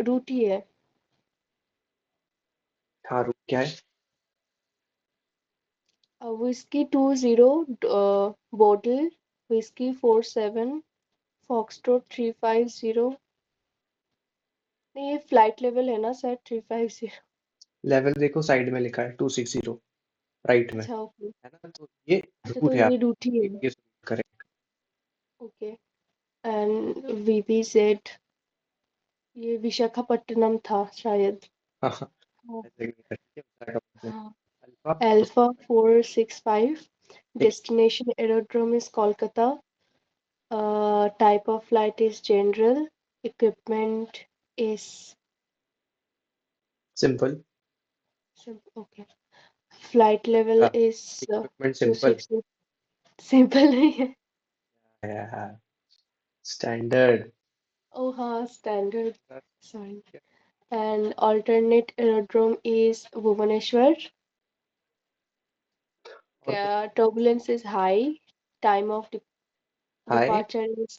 Root ही है। हाँ root क्या है? विस्की 20 बोतल, विस्की 47, फॉक्सट्रोट 350। नहीं, ये फ्लाइट लेवल है ना सर, 350। लेवल देखो साइड में लिखा है 260 राइट में, अच्छा ओके। है ना? तो ये अच्छा तो रूट है ये आपका, रूट ही है। ये करेक्ट। ओके। एंड VPZ, ये विशाखापट्टनम था शायद। हाँ हाँ, हाँ। ऐसे नहीं करेंगे, विशाखापट्टनम। हाँ। अल्फा Alpha 465, ठीक है, destination aerodrome is Kolkata, type of flight is general, equipment is simple. okay, flight level is equipment simple 260। Simple नहीं है। है, स्टैंडर्ड। Oh हाँ, standard, sorry. And alternate aerodrome is Bhubaneswar. और कुछ? Turbulence is high, time of high, departure is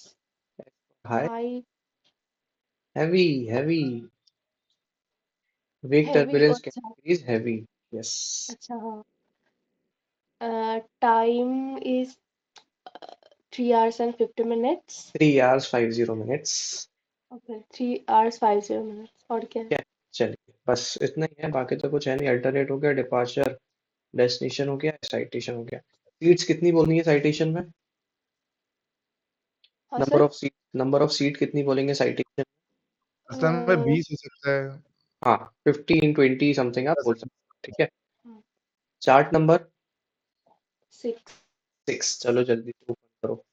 high, high, heavy, heavy, वेग heavy, turbulence अच्छा। Category is heavy. Yes, अच्छा हाँ। Time is 3 hours and 50 minutes. 3 hours 50 minutes। Okay, 3 hours 50 minutes। और क्या है? क्या? चलिए बस इतना ही है, बाकी तो कुछ है नहीं। अल्टरनेट हो गया, डिपार्चर, डेस्टिनेशन हो गया, साइटेशन हो गया। सीट्स कितनी बोलनी है साइटेशन में? हाँ number sir. Of seat, number of seat कितनी बोलेंगे साइटेशन? असल में 20 हो सकता है। हाँ 15 20 समथिंग आप बोल सकते हैं, ठीक है। 6। Chart number 6। चलो जल्दी से ओपन करो।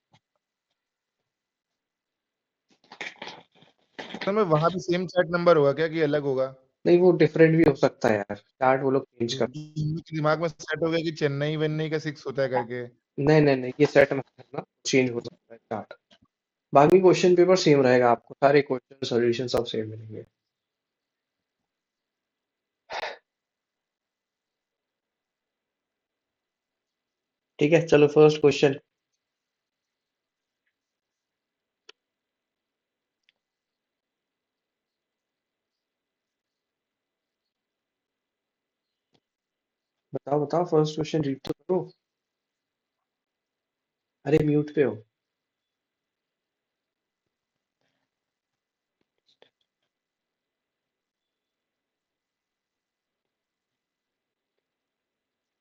असल में वहां भी सेम चैट नंबर होगा क्या कि अलग होगा? नहीं वो डिफरेंट भी हो सकता है यार, चार्ट वो लोग चेंज कर। दिमाग में सेट हो गया कि चेन्नई वेन्नई का 6 होता है करके। नहीं नहीं नहीं, ये सेट मत करना, चेंज हो सकता है चार्ट। बाकी क्वेश्चन पेपर सेम रहेगा, आपको सारे क्वेश्चन सॉल्यूशन सब सेम मिलेंगे। ठीक है, चलो फर्स्ट क्वेश्चन। बताओ बताओ, फर्स्ट क्वेश्चन रीड तो करो। अरे म्यूट पे हो।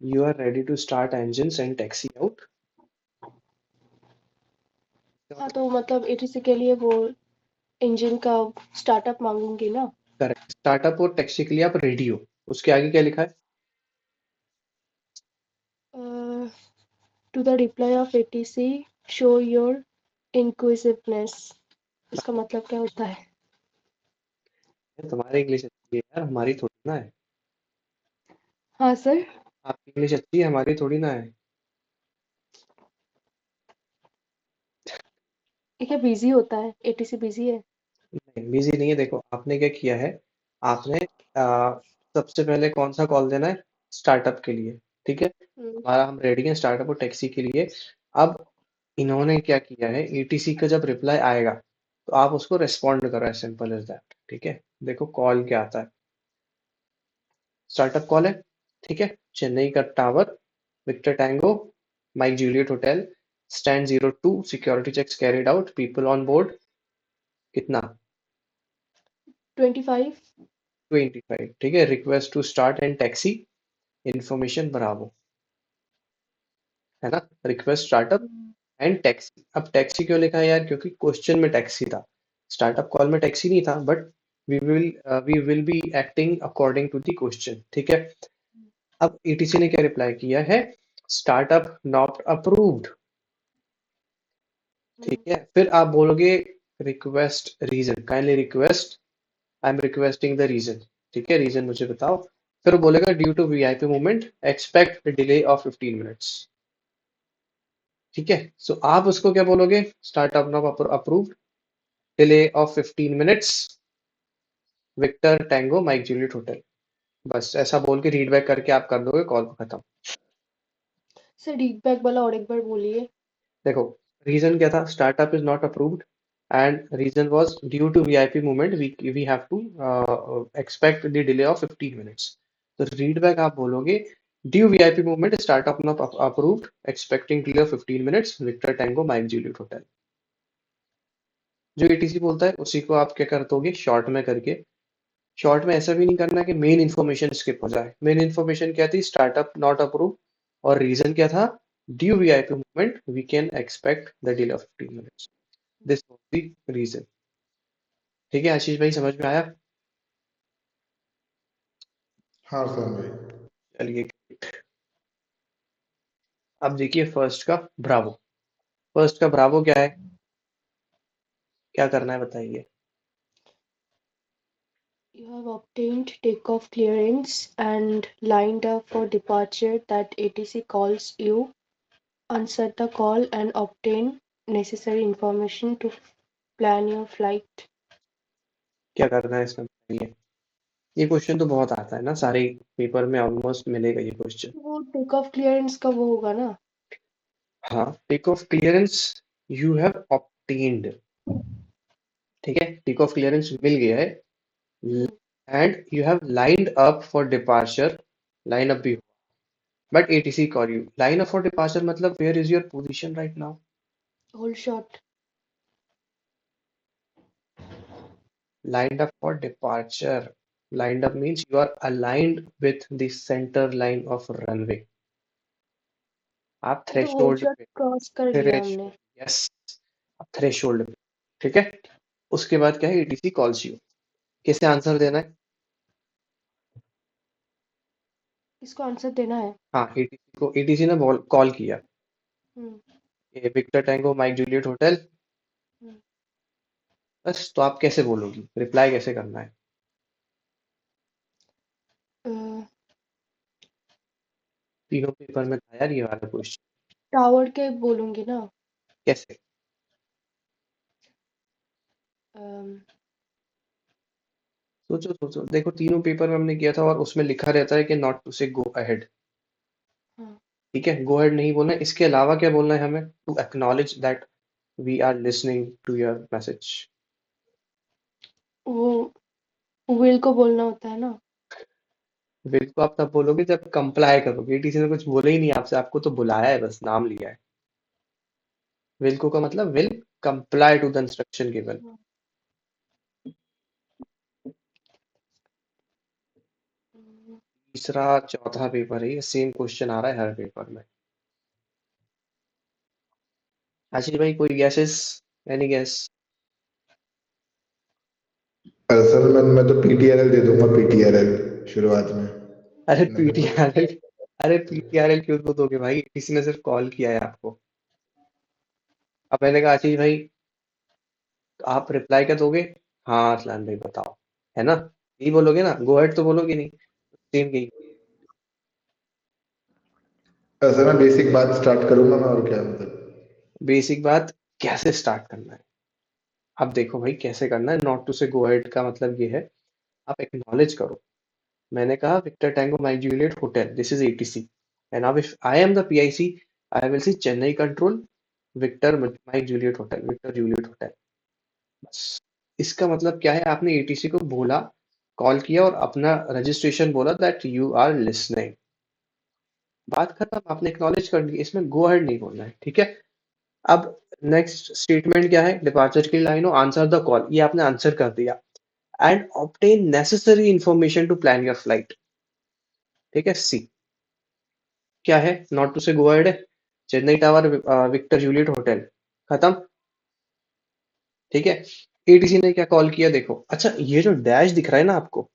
You are ready to start engines and taxi out। हाँ तो मतलब ATC के लिए वो इंजन का स्टार्टअप मांगूंगी ना। करेक्ट, स्टार्टअप और टैक्सी के लिए आप रेडी हो। उसके आगे क्या लिखा है? To the reply of ATC, show your inquisitiveness. इसका मतलब क्या होता है? तुम्हारी इंग्लिश अच्छी है यार, हमारी थोड़ी ना है। हाँ सर। आपकी इंग्लिश अच्छी है, हमारी थोड़ी ना है। ये क्या बिजी होता है? ATC बिजी है? नहीं बिजी नहीं है, देखो आपने क्या किया है। आपने सबसे पहले कौन सा कॉल देना है? स्टार्टअप के लिए, ठीक है। हम्म। हमारा हम रेडी हैं स्टार्टअप और टैक्सी के लिए। अब इन्होंने क्या किया है, ईटीसी का जब रिप्लाई आएगा तो आप उसको रिस्पॉन्ड करो, एज सिंपल एज दैट, ठीक है। देखो कॉल क्या आता है, स्टार्टअप कॉल है, ठीक है। चेन्नई का tower, victor tango, mike juliet hotel, stand 02, security checks carried out, people on board, कितना? 25। 25, ठीक है। Request to start and taxi, information bravo, है ना। Request startup and taxi. अब टैक्सी क्यों लिखा है यार? क्योंकि क्वेश्चन में टैक्सी था, स्टार्टअप कॉल में टैक्सी नहीं था, but we will be acting according to the question, ठीक है। अब ईटीसी ने क्या रिप्लाई किया है? स्टार्टअप नॉट अप्रूव्ड, ठीक है। फिर आप बोलोगे request reason, kindly request, I am requesting the reason, ठीक है। रीजन मुझे बताओ। फिर वो बोलेगा due to VIP movement expect delay of 15 minutes, ठीक है। सो आप उसको क्या बोलोगे? Startup not approved, delay of 15 minutes, victor tango mike juliet hotel. बस ऐसा बोल के रीड बैक करके आप कर दोगे, कॉल खत्म। सर रीड बैक वाला और एक बार बोलिए। देखो रीजन क्या था? Startup is not approved, and reason was due to VIP movement we have to expect the delay of 15 minutes. तो read back आप बोलोगे due VIP movement startup not approved expecting delay of 15 minutes Victor Tango Mike Juliet Hotel. जो ETC बोलता है उसी को आप क्या कर दोगे शॉर्ट में करके. शॉर्ट में ऐसा भी नहीं करना कि मेन इन्फॉर्मेशन स्किप हो जाए. मेन इन्फॉर्मेशन क्या थी स्टार्टअप नॉट अप्रूव और रीजन क्या था due VIP movement we can expect the delay of 15 minutes. This was the reason. ठीक है आशीष भाई समझ में आया. हाँ सर भाई. चलिए अब देखिए फर्स्ट का ब्रावो. फर्स्ट का ब्रावो क्या है क्या करना है बताइए. You have obtained takeoff clearance and lined up for departure that ATC calls you. Answer the call and obtain necessary information to plan your flight. क्या करना है इसमें बताइए. ये क्वेश्चन तो बहुत आता है ना सारे पेपर में ऑलमोस्ट मिलेगा ये क्वेश्चन. वो टेक ऑफ क्लियरेंस का वो होगा ना. हाँ take off clearance you have obtained. ठीक है टेक ऑफ क्लियरेंस मिल गया है and you have lined up for departure. Line up भी हुआ but ATC call you. Line up for departure मतलब where is your position right now. Whole shot. Lined up for departure. Lined up means you are aligned with the center line of runway. आप तो whole threshold shot पे cross कर लिया हमने. Yes आप threshold पे. ठीक है उसके बाद क्या है ATC कॉल्स यू. कैसे आंसर देना है. इसको आंसर देना है. हाँ ATC ने कॉल किया victor tango mike juliet hotel. बस तो आप कैसे बोलोगी रिप्लाई कैसे करना है. तीनों पेपर में था यार ये वाला क्वेश्चन. टावर के बोलूंगी ना. कैसे. सोचो सोचो देखो तीनों पेपर में हमने किया था और उसमें लिखा रहता है कि नॉट टू से गो अहेड. ठीक है गो अहेड नहीं बोलना है. इसके अलावा क्या बोलना है हमें to acknowledge that we are listening to your message. वो विल को बोलना होता है ना. विल को आप तब बोलोगे जब कंप्लाई करोगे. ATC ने कुछ बोला ही नहीं आपसे आपको तो बुलाया है बस नाम लिया है. विल को का मतलब will comply to the instruction given. तीसरा चौथा पेपर है ये सेम क्वेश्चन आ रहा है हर पेपर में. आशीष भाई कोई गैसेस एनी गैस. सर मैं तो PTRL दे दूंगा. PTRL शुरुआत में. अरे PTRL अरे PTRL क्यों दो दोगे भाई. किसी ने सिर्फ कॉल किया है आपको. अब मैंने कहा आशीष भाई आप रिप्लाई क्या दोगे. हाँ असलान भाई बताओ है ना. यही बोलोगे ना गो अहेड तो बोलोगे नहीं. सेम यही. सर मैं बेसिक बात स्टार्ट करूंगा मैं और क्या मतलब. बेसिक बात कैसे स्टार्ट करना है. अब देखो भाई कैसे करना है. नॉट टू से गो अहेड का मतलब ये है आप एक्नॉलेज करो. मैंने कहा victor tango mike juliet hotel this is ATC and now if I am the PIC I will see Chennai control victor mike juliet hotel victor juliet hotel. बस इसका मतलब क्या है आपने ATC को बोला कॉल किया और अपना रजिस्ट्रेशन बोला दैट यू आर लिसनिंग. बात खत्म. आपने एक्नॉलेज कर दी. इसमें गो अहेड नहीं बोलना है. ठीक है अब नेक्स्ट स्टेटमेंट क्या है डिपार्चर की लाइन हो आंसर द कॉल. ये आपने आंसर कर दिया and obtain necessary information to plan your flight. ठीक है C क्या है नॉट टू से गो अहेड है Chennai tower victor juliet hotel खत्म. ठीक है ATC ने क्या कॉल किया देखो. अच्छा ये जो डैश दिख रहा है ना आपको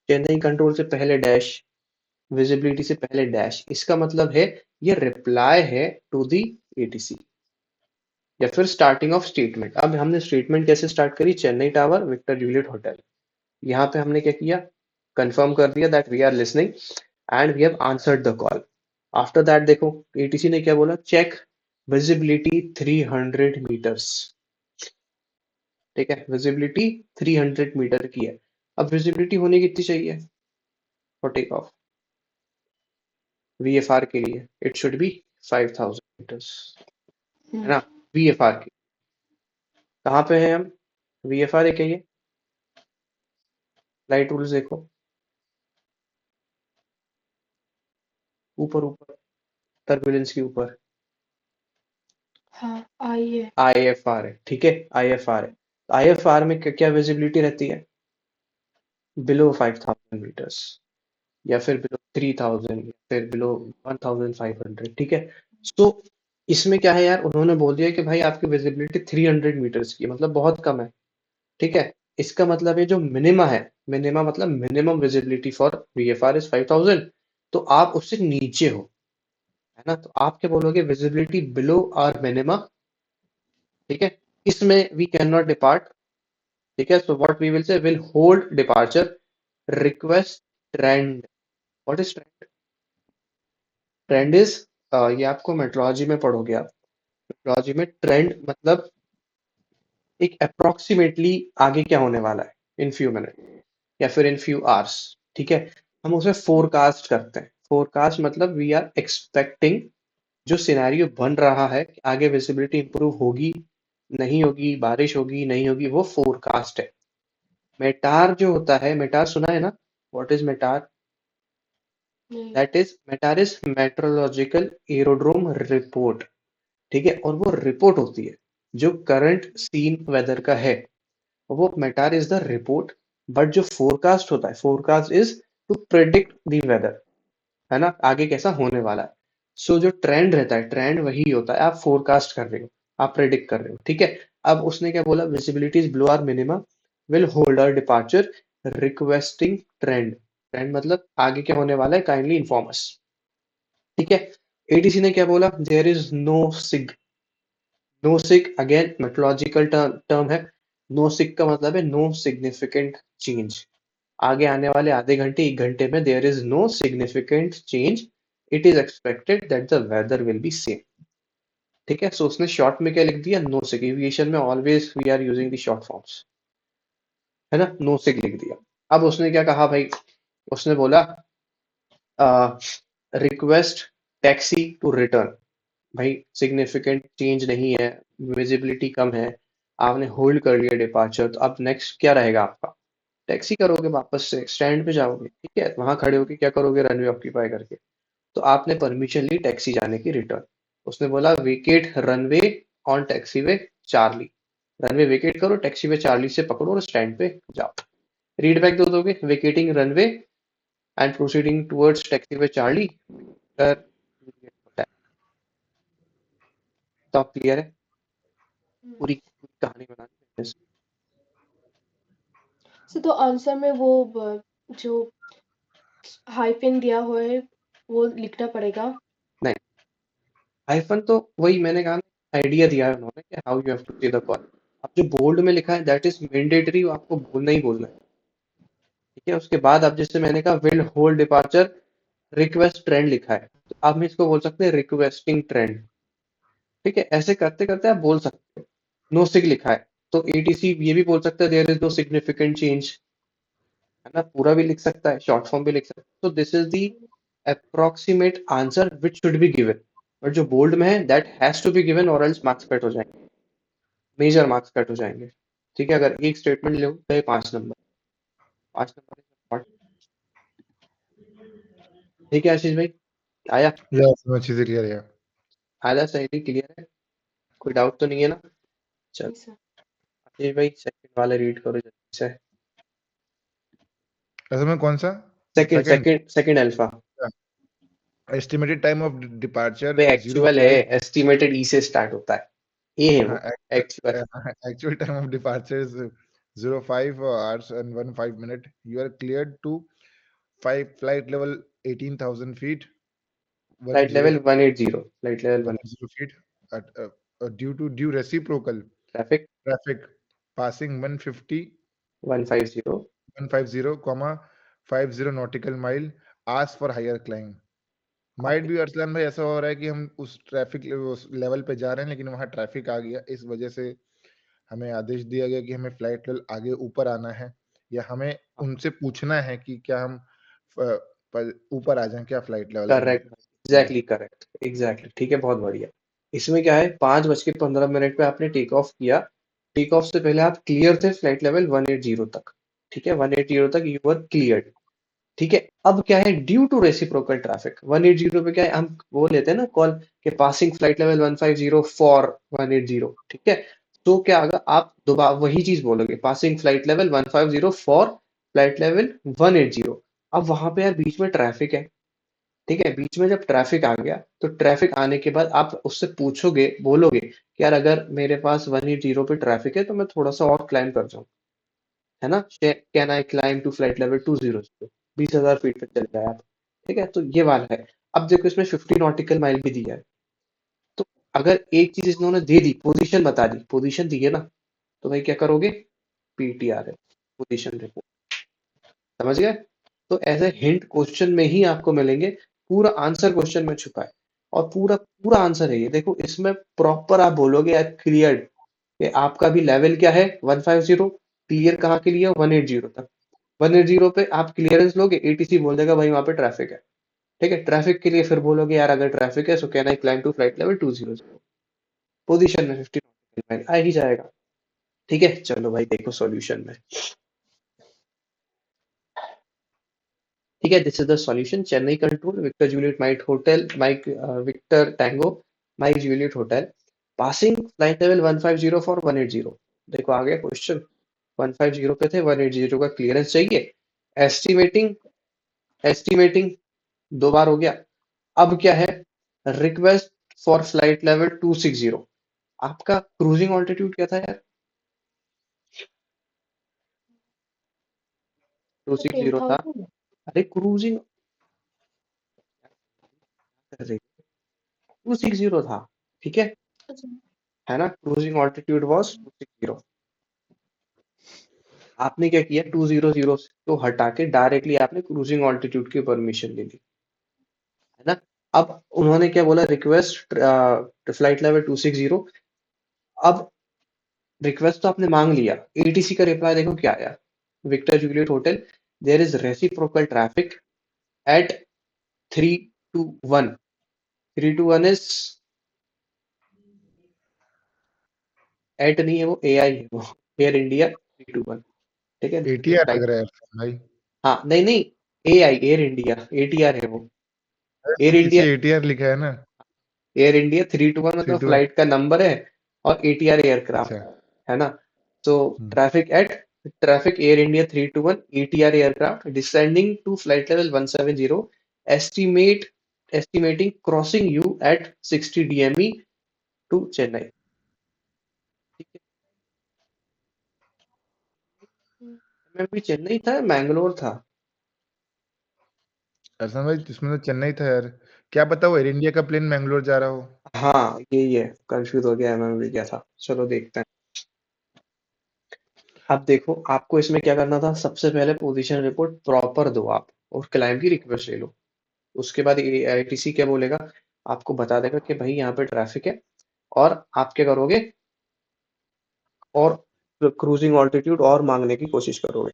चेन्नई कंट्रोल से पहले डैश विजिबिलिटी से पहले डैश इसका मतलब है ये रिप्लाई है टू दी ATC या फिर स्टार्टिंग ऑफ स्टेटमेंट. अब हमने स्टेटमेंट कैसे स्टार्ट करी Chennai tower victor juliet hotel. यहाँ पे हमने क्या किया कंफर्म कर दिया that we are listening and we have answered the call. After that देखो ATC ने क्या बोला चेक विजिबिलिटी 300 मीटर्स. ठीक है विजिबिलिटी 300 मीटर की है. अब विजिबिलिटी होने कितनी चाहिए फॉर टेक ऑफ VFR के लिए इट शुड बी 5000 मीटर्स है ना VFR की. कहाँ पे है हम? VFR है क्या ये? फ्लाइट रूल्स देखो, ऊपर ऊपर, टर्बुलेंस के ऊपर हाँ, आई है। IFR है, ठीक है, IFR है। IFR में क्या विजिबिलिटी रहती है? बिलो 5000 मीटर्स, या फिर बिलो 3000, या फिर बिलो 1500, ठीक है। सो इसमें क्या है यार, उन्होंने बोल दिया कि भाई आपकी विजिबिलिटी 300 मीटर्स की है, मतलब बहुत कम है, ठीक है। इसका मतलब है जो मिनिमा है, मिनिमा मतलब minimum visibility for VFR is 5000, तो आप उससे नीचे हो, है ना, तो आप क्या बोलोगे? विजिबिलिटी बिलो आर मिनिमा, ठीक है। इसमें वी कैन नॉट डिपार्ट, ठीक है। So what we will say, will hold departure, request trend. What is trend? Trend is, ये आपको मेट्रोलॉजी में पढ़ोगे आप। मेट्रोलॉजी में ट्रेंड मतलब एक अप्रोक्सीमेटली आगे क्या होने वाला है इन फ्यू मिनट या फिर इन फ्यू आवर्स, ठीक है। हम उसे फोरकास्ट करते हैं। फोरकास्ट मतलब वी आर एक्सपेक्टिंग जो सिनेरियो बन रहा है कि आगे विजिबिलिटी इंप्रूव होगी, नहीं होगी, बारिश होगी, नहीं होगी, वो फोरकास्ट है। मेटार जो होता है, मेटार सुना है ना? What is METAR? नहीं। That is, METAR is meteorological aerodrome report, ठीक है। और वो रिपोर्ट होती है जो करंट सीन वेदर का है, वो METAR is the report. But जो फोरकास्ट होता है, forecast is to predict the weather, है ना, आगे कैसा होने वाला है। सो जो ट्रेंड रहता है, ट्रेंड वही होता है, आप फोरकास्ट कर रहे हो, आप प्रेडिक्ट कर रहे हो, ठीक है। अब उसने क्या बोला? Visibility is below our minimum, will hold our departure, requesting trend. Trend मतलब आगे क्या होने वाला है, काइंडली इन्फॉर्म अस, ठीक है। ATC ने क्या बोला? There is no sig. No sig again meteorological term है। नो सिग का मतलब है नो सिग्निफिकेंट चेंज। आगे आने वाले आधे घंटे, 1 घंटे में there is no significant change, it is expected that the weather will be same, ठीक है। सो उसने शॉर्ट में क्या लिख दिया? No sig. एविएशन में always we are using the short forms, है ना, नो सिग लिख दिया। अब उसने क्या कहा भाई? उसने बोला रिक्वेस्ट टैक्सी टू रिटर्न। भाई सिग्निफिकेंट चेंज नहीं है, विजिबिलिटी कम है, आपने होल्ड कर लिया डिपार्चर, तो अब नेक्स्ट क्या रहेगा आपका? टैक्सी करोगे, वापस से स्टैंड पे जाओगे, ठीक है, वहां खड़े होके क्या करोगे? रनवे ऑक्यूपाई करके। तो आपने परमिशन ली टैक्सी जाने की, रिटर्न। उसने बोला vacate runway on taxi way Charlie. Runway vacate करो, टैक्सी वे चार्ली से पकड़ो और स्टैंड पे जाओ। रीड बैक दो दोगे, vacating runway and proceeding towards taxiway Charlie. तो क्लियर है, पूरी पूरी कहानी बना दी। तो आंसर में वो जो हाइफन दिया हुआ है वो लिखना पड़ेगा। नहीं, हाइफन तो वही मैंने कहा, आइडिया दिया है उन्होंने कि हाउ यू हैव टू से द कॉल। अब जो बोल्ड में लिखा है दैट इज मैंडेटरी, आपको बोलना ही बोलना है, ठीक है। उसके बाद अब जैसे मैंने कहा will hold departure, request trend लिखा है, तो आप हम इसको बोल सकते हैं रिक्वेस्टिंग ट्रेंड, ठीक है। ऐसे करते करते आप बोल सकते हो। नो सिग लिखा है तो ATC ये भी बोल सकता है there is no significant change, है ना, पूरा भी लिख सकता है, शॉर्ट फॉर्म भी लिख सकता है। तो this is the approximate answer which should be given, और जो बोल्ड में है that has to be given और एल्स मार्क्स कट हो जाएंगे, मेजर मार्क्स कट हो जाएंगे, ठीक है। अगर एक स्टेटमेंट ले गए 5 नंबर, 5 नंबर, ठीक है। आशीष भाई आया? या समझ चीजें क्लियर है। आया, सही, क्लियर है, कोई डाउट तो नहीं है ना? चल जी सर। आशीष भाई सेकंड वाला रीड करो जल्दी से। ऐसे में कौन सा? Second second, second second alpha. Estimated time of departure way 0 actual है, एस्टिमेटेड ई से स्टार्ट होता है, ए है हाँ, वो, actual. actual time of departure is 05 hours and 15 minute. You are cleared to flight level 18,000 feet, flight 10 level 180, flight level 1, 10 feet at, due to due reciprocal traffic traffic passing 150, 150, 150, comma 50 nautical mile. Ask for higher climb. Might भी अरसलान भाई ऐसा हो रहा है कि हम उस traffic level पे जा रहे हैं लेकिन वहां ट्रैफिक आ गया, इस वजह से हमें आदेश दिया गया कि हमें फ्लाइट लेवल आगे ऊपर आना है, या हमें उनसे पूछना है कि क्या हम ऊपर आ जाएं क्या फ्लाइट लेवल आगे। करेक्ट, एग्जैक्टली करेक्ट, एग्जैक्टली, ठीक है, बहुत बढ़िया। इसमें क्या है, 5:15 पे आपने टेक ऑफ किया, टेक ऑफ से पहले आप क्लियर थे फ्लाइट लेवल 180 तक, ठीक है, 180 तक यू वर क्लियर्ड, ठीक है। अब क्या है, ड्यू टू रेसिप्रोकल ट्रैफिक 180 पे क्या है, हम वो लेते हैं ना कॉल के पासिंग फ्लाइट लेवल 150 फॉर 180, ठीक है। तो क्या अगर आप दोबारा वही चीज बोलोगे, passing flight level 150 for flight level 180, अब वहां पे यार बीच में ट्रैफिक है, ठीक है, बीच में जब ट्रैफिक आ गया तो ट्रैफिक आने के बाद आप उससे पूछोगे, बोलोगे कि यार अगर मेरे पास 180 पे ट्रैफिक है तो मैं थोड़ा सा और क्लाइम कर जाऊं, है ना, can I climb to flight level 200, 20,000 feet पे चले जाए आप, ठीक है, तो ये वाला है। अब देखो इसमें 50 नॉटिकल माइल भी दिया है, तो अगर एक चीज इन्होंने दे दी, पोजीशन बता दी, पोजीशन दी है ना, तो भाई क्या करोगे, पीटीआर है, पोजीशन रिपोर्ट, समझ गए। तो ऐसे हिंट क्वेश्चन में ही आपको मिलेंगे, पूरा आंसर क्वेश्चन में छुपा है, और पूरा पूरा आंसर है ये, देखो इसमें प्रॉपर आप बोलोगे यार क्लियर, कि आपका भी लेवल क्या है 150, क्लियर कहाँ के लिए 180 तक, 180 पे आप क्लियरेंस लोगे, एटीसी बोल देगा भाई वहां पे ट्रैफिक है, ठीक है, ट्रैफिक के लिए फिर बोलोगे यार अगर ट्रैफिक है so can I climb to flight level 200, position में 50 आ ही जाएगा, ठीक है। चलो भाई देखो सॉल्यूशन में, ठीक है, this is the solution, Chennai control victor juliet might hotel mike victor tango mike juliet hotel, passing flight level 150 for 180, देखो आ गया क्वेश्चन, 150 पे थे, 180 का क्लियरेंस चाहिए, एस्टिमेटिंग, एस्टिमेटिंग दो बार हो गया, अब क्या है, रिक्वेस्ट फॉर फ्लाइट लेवल 260, आपका क्रूजिंग ऑल्टीट्यूड क्या था यार, तो टेन 260 था, थाउजेंड अरे क्रूजिंग कर रही, 260 था, ठीक है ना, क्रूजिंग ऑल्टीट्यूड वाज 260, आपने क्या किया 200 को हटा के डायरेक्टली आपने क्रूजिंग ऑल्टीट्यूड की परमिशन ले ली, है ना। अब उन्होंने क्या बोला, रिक्वेस्ट फ्लाइट लेवल 260, अब रिक्वेस्ट तो आपने मांग लिया, एटीसी का रिप्लाई देखो क्या आया, victor juliet hotel, there is reciprocal traffic at 321, 321 is at नहीं है, वो एआई है, वो एयर इंडिया 321, ठीक है, एटीआर लग फ्लाइट, रहा है भाई। हाँ नहीं नहीं, एआई एयर इंडिया, एटीआर है वो, अरे तो एयर इंडिया, नीचे एटीआर लिखा है ना। एयर इंडिया 321 थ्री मतलब टू फ्लाइट का नंबर है, और एटीआर एयरक्राफ्ट, अच्छा। है ना। तो हम्म। Traffic Air India 321 ATR aircraft descending to flight level 170, estimate estimating crossing you at 60 DME to Chennai, ठीक है, मैं भी चेन्नई था, मैंगलोर था, अरसान भाई इसमें तो चेन्नई था यार, क्या पता वो एयर इंडिया का प्लेन मैंगलोर जा रहा हो। हाँ यही है, कंफ्यूज हो गया, मैं भी क्या था, चलो देखते हैं। अब देखो आपको इसमें क्या करना था, सबसे पहले पोजीशन रिपोर्ट प्रॉपर दो आप, और क्लाइंट की रिक्वेस्ट ले लो, उसके बाद आईटीसी क्या बोलेगा, आपको बता देगा कि भाई यहाँ पे ट्रैफिक है, और आप क्या करोगे, और क्रूजिंग ऑल्टीट्यूड और मांगने की कोशिश करोगे।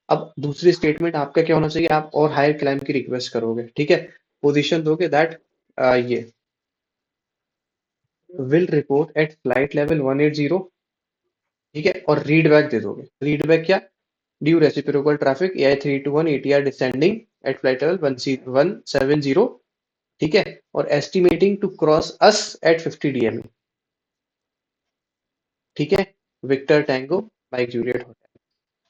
अब दूसरी स्टेटमेंट आपका क्या होना चाहिए, आप और हायर क्लाइंब की रिक्वेस्ट करोगे, ठीक है, पोजीशन दोगे दैट ये will report at flight level 180, ठीक है, और रीड बैक दे दोगे, रीड बैक क्या, due reciprocal traffic AI 321 ATR descending at flight level 170, ठीक है, और estimating to cross us at 50 DME, ठीक है, victor tango mike juliet hotel,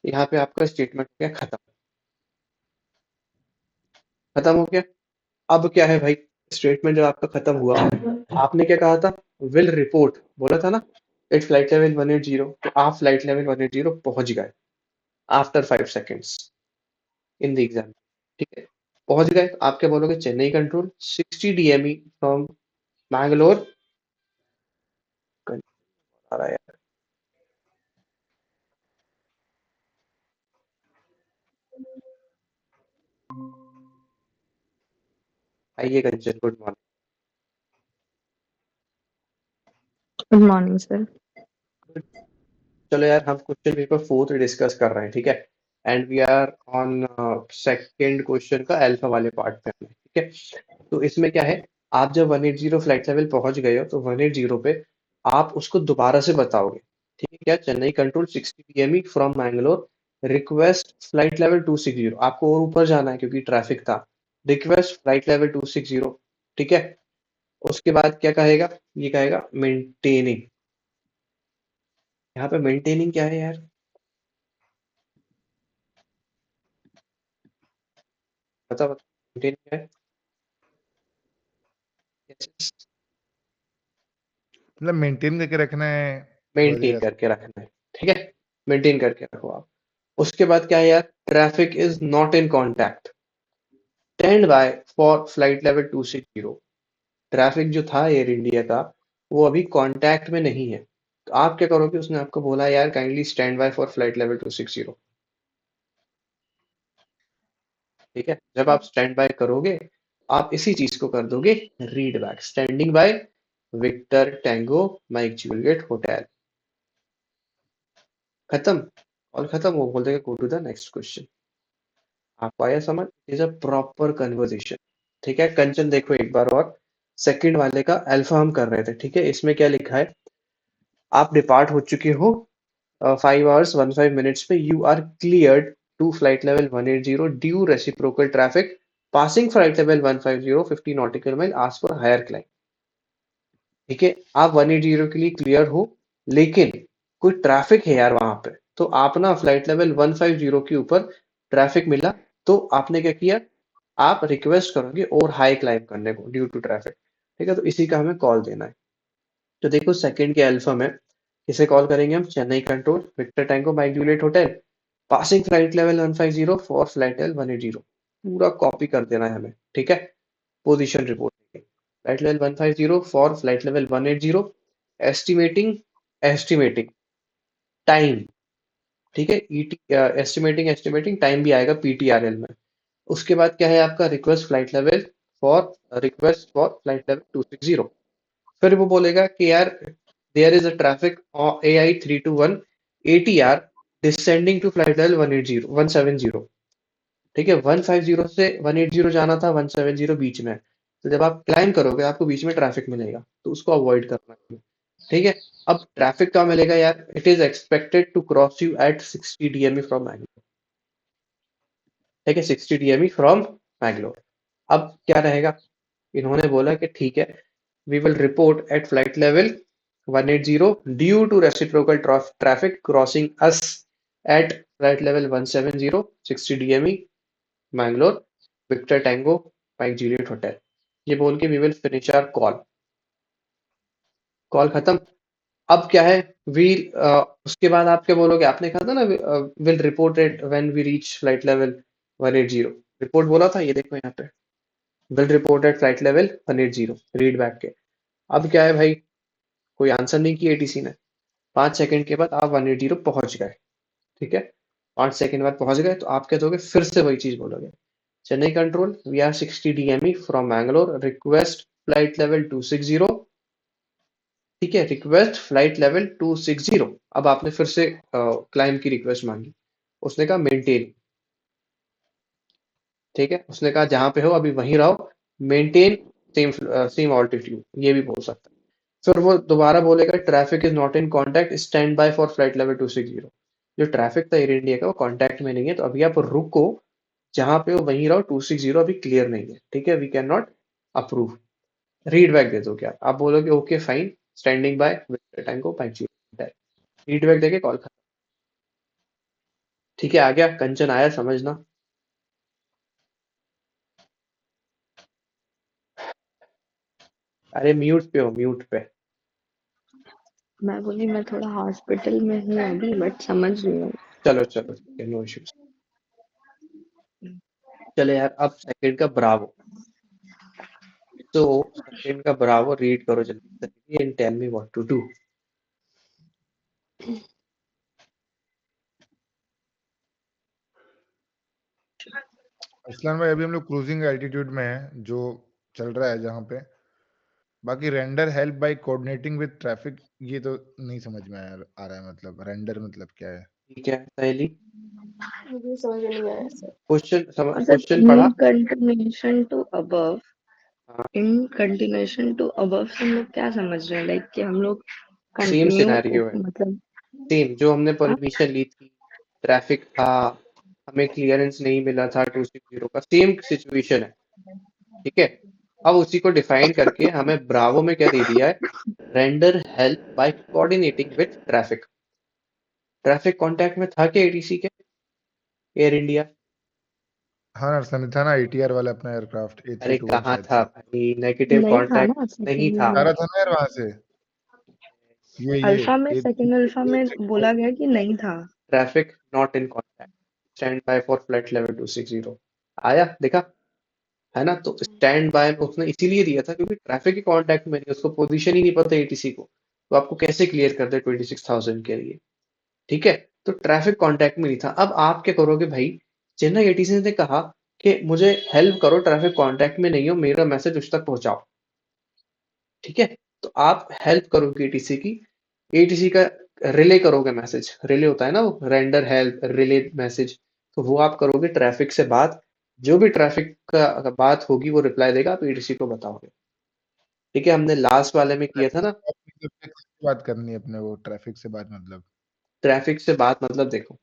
यहाँ पे आपका स्टेटमेंट हो गया खत्म, खत्म हो गया। अब क्या है भाई, स्टेटमेंट जब आपका खत्म हुआ, आपने क्या कहा था, विल रिपोर्ट बोला था ना एट फ्लाइट लेवल 180, तो आप फ्लाइट लेवल 180 पहुंच गए after 5 seconds in the exam, ठीक है, पहुंच गए, तो आप क्या बोलोगे, Chennai control 60 DME from Mangalore, आ रहा है यार, आइए Kanchan, good Good morning, sir. Morning. चलो यार हम क्वेश्चन पेपर फोर्थ डिस्कस कर रहे हैं, ठीक है, and we are on second question का अल्फा वाले पार्ट पे हैं, ठीक है। तो इसमें क्या है, आप जब 180 फ्लाइट लेवल पहुंच गए हो तो 180 पे आप उसको दोबारा से बताओगे, ठीक है क्या, Chennai control 60 DME from Mangalore, request flight level 260, आपको और ऊपर जाना है क्योंकि ट्रैफिक था, रिक्वेस्ट फ्लाइट लेवल 260, ठीक है। उसके बाद क्या कहेगा, ये कहेगा मेंटेनिंग। यहाँ पे मेंटेनिंग क्या है यार, बता बता, मेंटेनिंग क्या है? मतलब मेंटेन करके रखना है मेंटेन वगैरह। करके रखना है, ठीक है, मेंटेन करके रखो आप। उसके बाद क्या है यार, traffic is not in contact, stand by for flight level 260। Traffic जो था एयर इंडिया का, वो अभी कांटेक्ट में नहीं है, तो आप क्या करोगे, उसने आपको बोला यार kindly stand by for flight level 260, ठीक है। जब आप स्टैंड बाय करोगे, आप इसी चीज को कर दोगे read back, standing by victor tango mike juliet hotel, खत्म, और खत्म, वो बोल देगा go to the next question. आपको आया समझ, इज अ प्रॉपर कन्वर्जेशन, ठीक है। कंचन देखो एक बार और, सेकंड वाले का अल्फा हम कर रहे थे, ठीक है। इसमें क्या लिखा है, आप डिपार्ट हो चुके हो 5 hours 15 minutes पे, you are cleared to flight level 180 due reciprocal traffic passing flight level 150 50 nautical mile आज फॉर हायर क्लाइंब, ठीक है। आप 180 के लिए क्लियर हो, लेकिन कोई ट्रैफिक है यार वहां पे, तो आप ना फ्लाइट लेवल 150 के ऊपर ट्रैफिक मिला, तो आपने क्या किया, आप रिक्वेस्ट करोगे और हाई क्लाइंब करने को ड्यू टू ट्रैफिक, ठीक है। तो इसी का हमें कॉल देना है। तो देखो सेकंड के अल्फा में इसे कॉल करेंगे हम Chennai control victor tango mike juliet hotel, passing flight level 150 for flight level 180, पूरा कॉपी कर देना है हमें, ठीक है। Position report flight level 150 for flight level 180, estimating estimating time, ठीक है। ईटी एस्टिमेटिंग एस्टिमेटिंग टाइम भी आएगा पीटीआरएल में। उसके बाद क्या है आपका, request flight level for request for flight level 260, फिर वो बोलेगा कि यार there is a traffic AI321 ATR descending to flight level 180 170, ठीक है। 150 से 180 जाना था, 170 बीच में है। तो जब आप क्लाइम करोगे आपको बीच में ट्रैफिक मिलेगा, तो उसको अवॉइड करना है, ठीक है। अब ट्रैफिक का मिलेगा यार, it is expected to cross you at 60 DME from Mangalore, ठीक है, 60 DME फ्रॉम मैंगलोर। अब क्या रहेगा, इन्होंने बोला कि ठीक है, we will report at flight level 180 due to reciprocal traffic crossing us at flight level 170 60 DME Mangalore Victor Tango Mike Juliet Hotel। ये बोल के we will finish our call, call खत्म। अब क्या है, वील उसके बाद आप क्या बोलोगे, आपने कहा था ना will report it when we reach flight level 180, report बोला था, ये देखो यहाँ पे will report at flight level 180 read back के। अब क्या है भाई, कोई आंसर नहीं किया एटीसी ने, 5 सेकंड के बाद आप 180 पहुंच गए, ठीक है। 5 सेकंड बाद पहुंच गए, तो आप क्या दोगे, फिर से वही चीज बोलोगे, Chennai control we are 60 DME from Mangalore, request flight level 260, ठीक है, रिक्वेस्ट फ्लाइट लेवल 260। अब आपने फिर से क्लाइंब की रिक्वेस्ट मांगी, उसने कहा मेंटेन, ठीक है, उसने कहा जहां पे हो अभी वहीं रहो, मेंटेन सेम सेम ऑल्टीट्यूड, ये भी बोल सकता है। फिर वो दोबारा बोलेगा traffic is not in contact, stand by for flight level 260। जो ट्रैफिक था एयर इंडिया का वो कांटेक्ट में नहीं है, तो अभी आप रुको, जहां पे हो वहीं रहो, 260 अभी क्लियर नहीं है, ठीक है, we can not approve. Read back दे दो, क्या आप बोलोगे, ओके फाइन, स्टैंडिंग बाय टैंको पाइची, रीड बैक देके कॉल खत्म, ठीक है। आ गया कंचन, आया समझना। अरे म्यूट पे हो, म्यूट पे। मैं बोली मैं थोड़ा हॉस्पिटल में हूँ अभी, बट समझ रही हूँ। चलो चलो ठीक है, नो इश्यूज। चले यार, अब सेकंड का ब्रावो, तो सेकंड का ब्रावो रीड करो जल्दी से and tell me what to do. Aslan भाई अभी हम लोग क्रूजिंग एल्टीट्यूड में है, जो चल रहा है जहाँ पे। बाकी render help by coordinating with traffic, ये तो नहीं समझ में आ रहा है, मतलब रेंडर मतलब क्या है। ठीक है सहेली, मुझे समझ नहीं आया सर। मतलब क्वेश्चन पढ़ा। हाँ, इन कंटिन्यूएशन टू अबव से हम लोग क्या समझ रहे हैं, लाइक कि हम लोग सेम कंटिन्यू, सिनेरियो है, मतलब सेम जो हमने हाँ परमिशन ली थी, ट्रैफिक था, हमें क्लियरेंस नहीं मिला था 260 का, सेम सिचुएशन है। ठीक है, अब उसी को डिफाइन करके हमें ब्रावो में क्या दे दिया है, render help by coordinating with traffic. Traffic contact में था क्या एटीसी के, एयर इंडिया? हाँ अरसलैन था ना, ATR वाला अपना एयरक्राफ्ट अरे A321 कहाँ शायद था से। भाई, नेगेटिव नहीं था कांटेक्ट ना नहीं सेकंड था। आ में। रहा था ना यार वहां से, ये अल्फा में, सेकंड अल्फा में बोला गया कि नहीं था। Traffic not in contact, stand by for flight level 260। आया, देखा है ना? तो स्टैंड बाय में उसने इसीलिए दिया था क्योंकि ट्रैफिक के कांटेक्ट में नहीं, उसको पोजीशन ही नहीं पता एटीसी को, तो आपको कैसे क्लियर कर दे 26,000 के लिए? ठीक है, तो ट्रैफिक कांटेक्ट में नहीं था। अब आप क्या करोगे भाई, चेन्नई एटीसी ने कहा कि मुझे हेल्प करो, ट्रैफिक कांटेक्ट में नहीं हो, मेरा मैसेज उस तक पहुंचाओ। ठीक है, तो आप हेल्प करोगे एटीसी की, एटीसी का रिले करोगे मैसेज, रिले होता है ना वो, रेंडर हेल्प रिले मैसेज, तो वो आप करोगे ट्रैफिक से बात, जो भी ट्रैफिक का बात होगी वो रिप्लाई देगा, आप एटीसी को बताओगे। ठीक है, हमने लास्ट वाले में किया था ना, बात करनी है अपने, वो ट्रैफिक से बात मतलब। ट्रैफिक से बात मतलब देखो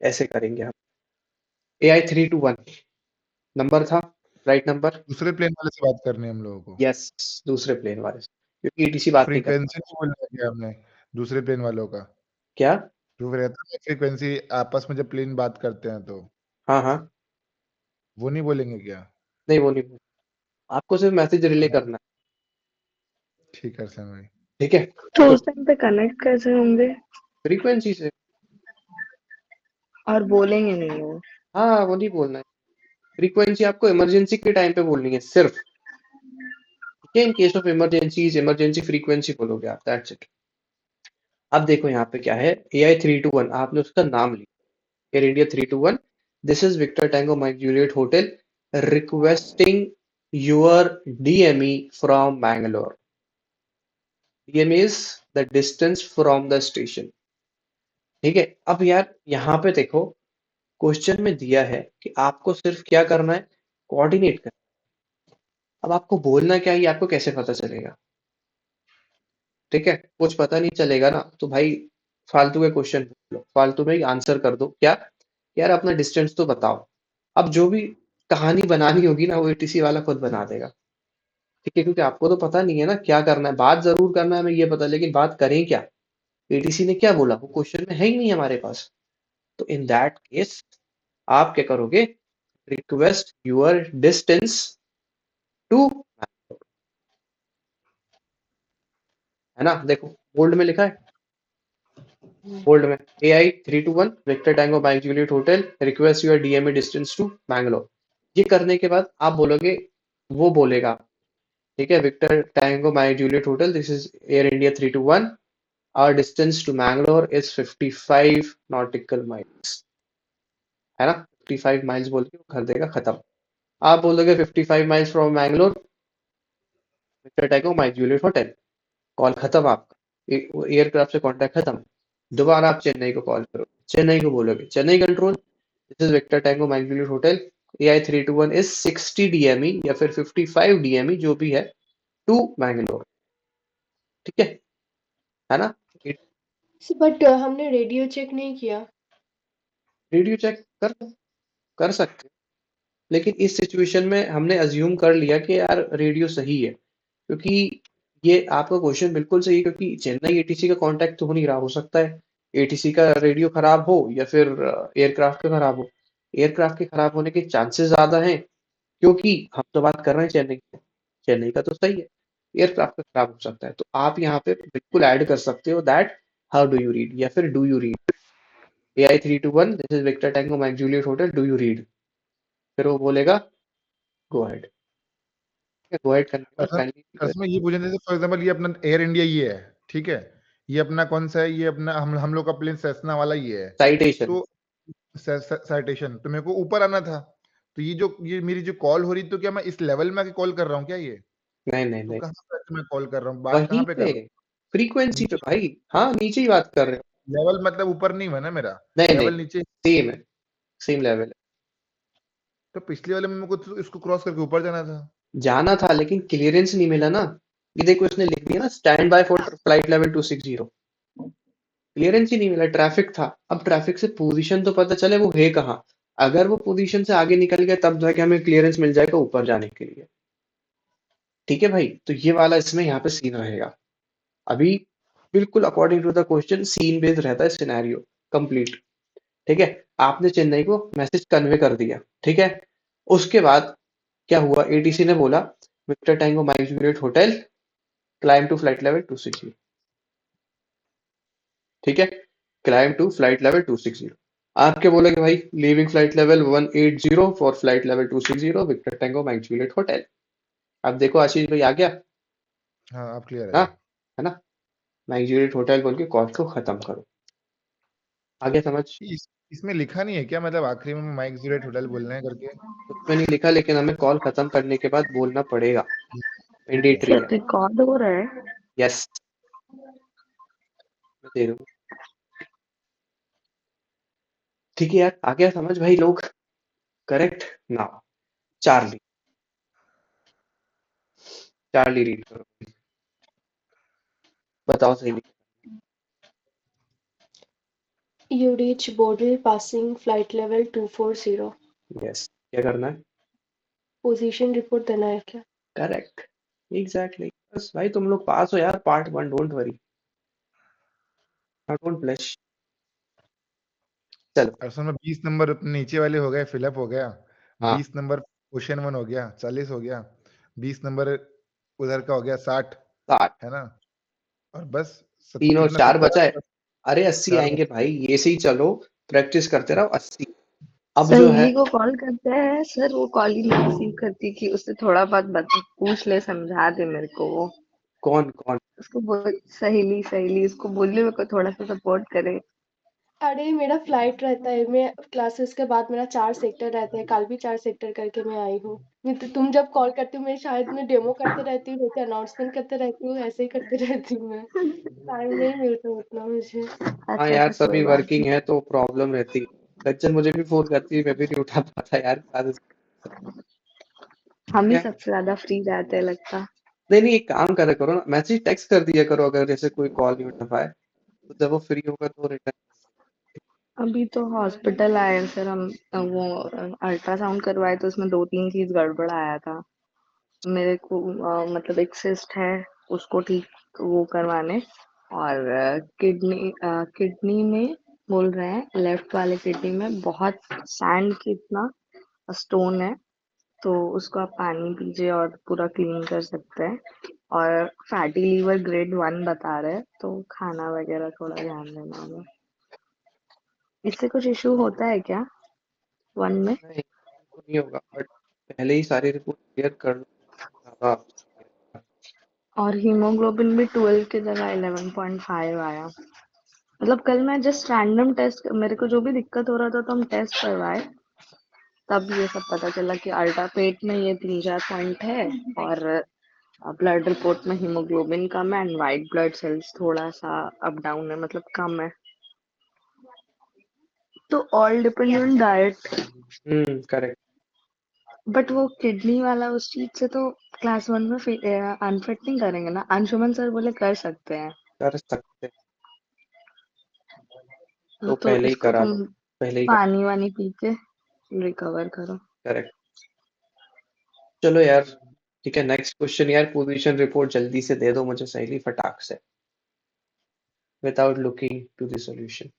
ऐसे करेंगे हम, AI321 नंबर था, राइट नंबर, दूसरे प्लेन वाले से बात करनी है हम लोगों को। यस, दूसरे प्लेन वाले से, क्योंकि एटीसी बात नहीं कर फ्रीक्वेंसी पाता। नहीं बोलना क्या हमने, दूसरे प्लेन वालों का क्या? जो रहता है फ्रीक्वेंसी, आपस में जब प्लेन बात करते हैं तो हाँ हाँ, वो नहीं बोलेंगे क्या? नहीं वो नहीं, आपको सिर्फ मैसेज रिले करना है। ठीक है सर भाई। ठीक है, तो तो उस टाइम पे कनेक्ट कैसे होंगे फ्रीक्वेंसी से, और बोलेंगे नहीं वो? हाँ वो नहीं बोलना है, फ्रीक्वेंसी आपको इमरजेंसी के टाइम पे बोलनी है सिर्फ। ठीक है, in case of emergencies emergency frequency बोलोगे आप, दैट्स इट। अब देखो यहाँ पे क्या है, AI321 आपने उसका नाम लिया, air India 321, this is victor tango mike juliet hotel requesting your DME from Bangalore. DME is the distance from the station. ठीक है, अब यार यहाँ पे देखो, क्वेश्चन में दिया है कि आपको सिर्फ क्या करना है, कोऑर्डिनेट करना है। अब आपको बोलना क्या है ये आपको कैसे पता चलेगा? ठीक है, कुछ पता नहीं चलेगा ना, तो भाई फालतू के क्वेश्चन पूछ लो, फालतू में ही आंसर कर दो। क्या यार, अपना डिस्टेंस तो बताओ। अब जो भी कहानी बनानी होगी ना वो एटीसी वाला खुद बना देगा। ठीक है, क्योंकि आपको तो पता नहीं है ना क्या करना है, बात जरूर करना है हमें ये पता है, लेकिन बात करें क्या, एटीसी ने क्या बोला वो क्वेश्चन में है ही नहीं हमारे पास। तो इन दैट केस आप क्या करोगे, रिक्वेस्ट यूर डिस्टेंस टू, है ना? देखो बोल्ड में लिखा है, बोल्ड में AI321 victor tango mike juliet hotel request your DME distance to Bangalore. ये करने के बाद आप बोलोगे, वो बोलेगा, ठीक है, victor tango mike juliet hotel this is air India 321, our distance to Bangalore is 55 nautical miles, है ना? 55 माइल्स बोल के वो कर देगा खत्म। आप बोलोगे 55 miles from Bangalore, victor tango mike juliet hotel, call खत्म आपका, एयरक्राफ्ट से कांटेक्ट खत्म। दोबारा आप चेन्नई को कॉल करो, चेन्नई को बोलोगे, Chennai control this is victor tango mike juliet hotel, AI321 is 60 DME या फिर 55 DME जो भी है टू बैंगलोर। ठीक है ना? बट हमने रेडियो चेक नहीं किया। रेडियो चेक कर सकते हैं, लेकिन इस सिचुएशन में हमने अज्यूम कर लिया कि यार रेडियो सही है, क्योंकि ये आपका क्वेश्चन बिल्कुल सही है, क्योंकि चेन्नई एटीसी का कांटेक्ट तो हो नहीं रहा, हो सकता है एटीसी का रेडियो खराब हो या फिर एयरक्राफ्ट का खराब हो। एयरक्राफ्ट के खराब होने के चांसेस ज्यादा हैं, क्योंकि हम तो बात कर रहे हैं चेन्नई की, चेन्नई का तो सही है, एयरक्राफ्ट का खराब हो सकता है। तो आप यहाँ पे बिल्कुल ऐड कर सकते हो that how do you read, या फिर do you read AI321 this is victor tango mike juliet hotel, do you read, फिर वो बोलेगा गो अहेड। गो अहेड करने के बाद असल काइंडली असल में ये पूछना जैसे फॉर एग्जांपल ये अपना एयर इंडिया ये है, ठीक है, ये अपना कौन सा है, ये अपना हम लोग का प्लेन सेस्ना वाला ये है। साइटेशन। तो साइटेशन तो मेरे को ऊपर आना था, तो ये मेरी जो कॉल हो रही, तो क्या मैं इस लेवल में आके कॉल कर रहा हूँ क्या ये? नहीं नहीं तो नहीं, कहाँ पे मैं कॉल कर रहा हूँ, बात वहीं कहाँ पे कर पे रहा हूँ? फ्रीक्वेंसी पे नीचे, भाई, हाँ नीचे ही बात कर रहे हो। लेवल मतलब ऊपर नहीं हुआ ना मेरा, नहीं नहीं, लेवल नीचे। सेम है, सेम लेवल है। तो पिछले वाले में मेरे को तो इसको क्रॉस करके ऊपर जाना था। जाना था लेकिन क्लियरेंस नहीं मिला ना। ये देखो इसने लिख दिया ना, stand by for flight level 260, clearance ही नहीं मिला, ट्रैफिक था। अब ट्रैफिक से पोजीशन तो पता चले वो है कहाँ। अगर वो पोजीशन से आगे निकल गया तब जाके हमें क्लियरेंस मिल जाएगा ऊपर जाने के लिए। ठीक है भाई, तो ये वाला इसमें यहाँ पे सीन रहेगा। अभी बिल्कुल according to the question scene based रहता है सिनेरियो कंप्लीट। ठीक है, आपने चेन्नई को मैसेज कन्वे कर दिया। ठीक है, उसके बाद क्या हुआ, एटीसी ने बोला victor tango mike juliet hotel, climb to flight level 260। ठीक है, क्लाइम टू फ्लाइट लेवल 260। आपके बोले कि भाई leaving flight level 180 for flight level 260 victor tango mike juliet hotel. अब देखो आशीष भाई आ गया हाँ आप क्लियर ना, है। है ना। माइक जूलियट होटल बोल के कॉल को खत्म करो। आ गया समझ। इसमें लिखा नहीं है क्या, मतलब आखिरी में माइक जीरेट होटल बोलना है करके? उसमें नहीं लिखा, लेकिन हमें कॉल खत्म करने के बाद बोलना पड़ेगा, मैंडेटरी सर है। रिकॉर्ड हो रहा है? यस, मैं दे रहा हूँ। ठीक है यार, आ गया समझ भाई लोग। करेक्ट ना। चार्ली, चार्ली रीड करो, बताओ सही लिखा। You reach Bodil passing flight level 240. Yes, क्या करना है? पोजीशन रिपोर्ट देना है क्या? Correct, exactly. बस भाई तुम लोग पास हो यार, part 1, don't worry, don't blush. चलो। और उसमें 20 नंबर अपने नीचे वाले हो गए, फिलअप हो गया। हाँ, 20 नंबर क्वेश्चन 1 हो गया, 40 हो गया। 20 नंबर उधर का हो गया 60, 60। है ना? और बस तीन और कितना चार 70? बचा है। अरे 80 चार आएंगे भाई, ये से ही चलो, प्रैक्टिस करते रहो। 80 अब जो है। सहेली को कॉल करते हैं सर, वो कॉल ही नहीं रिसीव करती कि उससे थोड़ा बहुत पूछ ले, समझा दे मेरे को वो। कौन कौन? उसको बोल, सहेली सहेली उसको बोलिए मेरे को थोड़ा सा सपोर्ट करे। अरे मेरा फ्लाइट रहता है, मैं क्लासेस के बाद मेरा 4 सेक्टर रहता है, कल भी 4 सेक्टर करके मैं आई हूँ। नहीं तो तुम जब कॉल करती हो मैं शायद मैं डेमो करते रहती हूँ, नहीं तो अनाउंसमेंट करते रहती हूँ, ऐसे ही करते रहती हूँ मैं। टाइम नहीं मिलता उतना मुझे। हाँ अच्छा यार, अच्छा, सभी कोई बात वर्किंग है तो प्रॉब्लम रहती है। गज्जन मुझे भी फोन करती है, मैं भी नहीं उठा पाता यार क्लासेस। नहीं, हम ही क्या? सबसे ज्यादा फ्री रहते हैं लगता। नहीं नहीं, एक काम करा करो ना, मैसेज टेक्स्ट कर दिया करो, अगर जैसे कोई कॉल नहीं उठा पाए तो जब वो फ्री होगा तो रिटर्न। अभी तो हॉस्पिटल आए हैं सर हम। वो अल्ट्रासाउंड करवाए तो उसमें 2-3 चीज गड़बड़ आया था मेरे को। मतलब एक सिस्ट है, उसको ठीक वो करवाने। और किडनी में बोल रहे हैं, लेफ्ट वाले किडनी में बहुत सैंड की इतना स्टोन है। तो उसको आप पानी पीजिए और पूरा क्लीन कर सकते हैं। और फैटी लीवर ग्रेड 1 बता रहे हैं, तो खाना वगैरह थोड़ा ध्यान देना होगा। इससे कुछ इशू होता है क्या 1 में? नहीं, तो नहीं होगा, बट पहले ही सारी रिपोर्ट क्लियर कर लो, ज्यादा सही रहेगा। और हीमोग्लोबिन भी 12 की जगह 11.5 आया। मतलब कल मैं जस्ट रैंडम टेस्ट, मेरे को जो भी दिक्कत हो रहा था तो हम टेस्ट करवाए, तब ये सब पता चला कि अल्टा पेट में ये 3-4 पॉइंट है। और ब्लड रिपोर्ट में हीमोग्लोबिन कम है एंड वाइट ब्लड सेल्स थोड़ा सा अप डाउन है, मतलब कम है। तो all depend on diet. Correct. But वो किडनी वाला उस चीज से तो क्लास 1 में अनफिट नहीं करेंगे ना? अंशुमन सर बोले कर सकते हैं। कर सकते हैं, तो तो पहले ही इसको करा तुम लो, पहले ही करा। पानी वानी पी के रिकवर करो। करेक्ट। चलो यार, ठीक है, नेक्स्ट क्वेश्चन यार, पोजीशन रिपोर्ट जल्दी से दे दो मुझे सही फटाक से, without looking to the solution.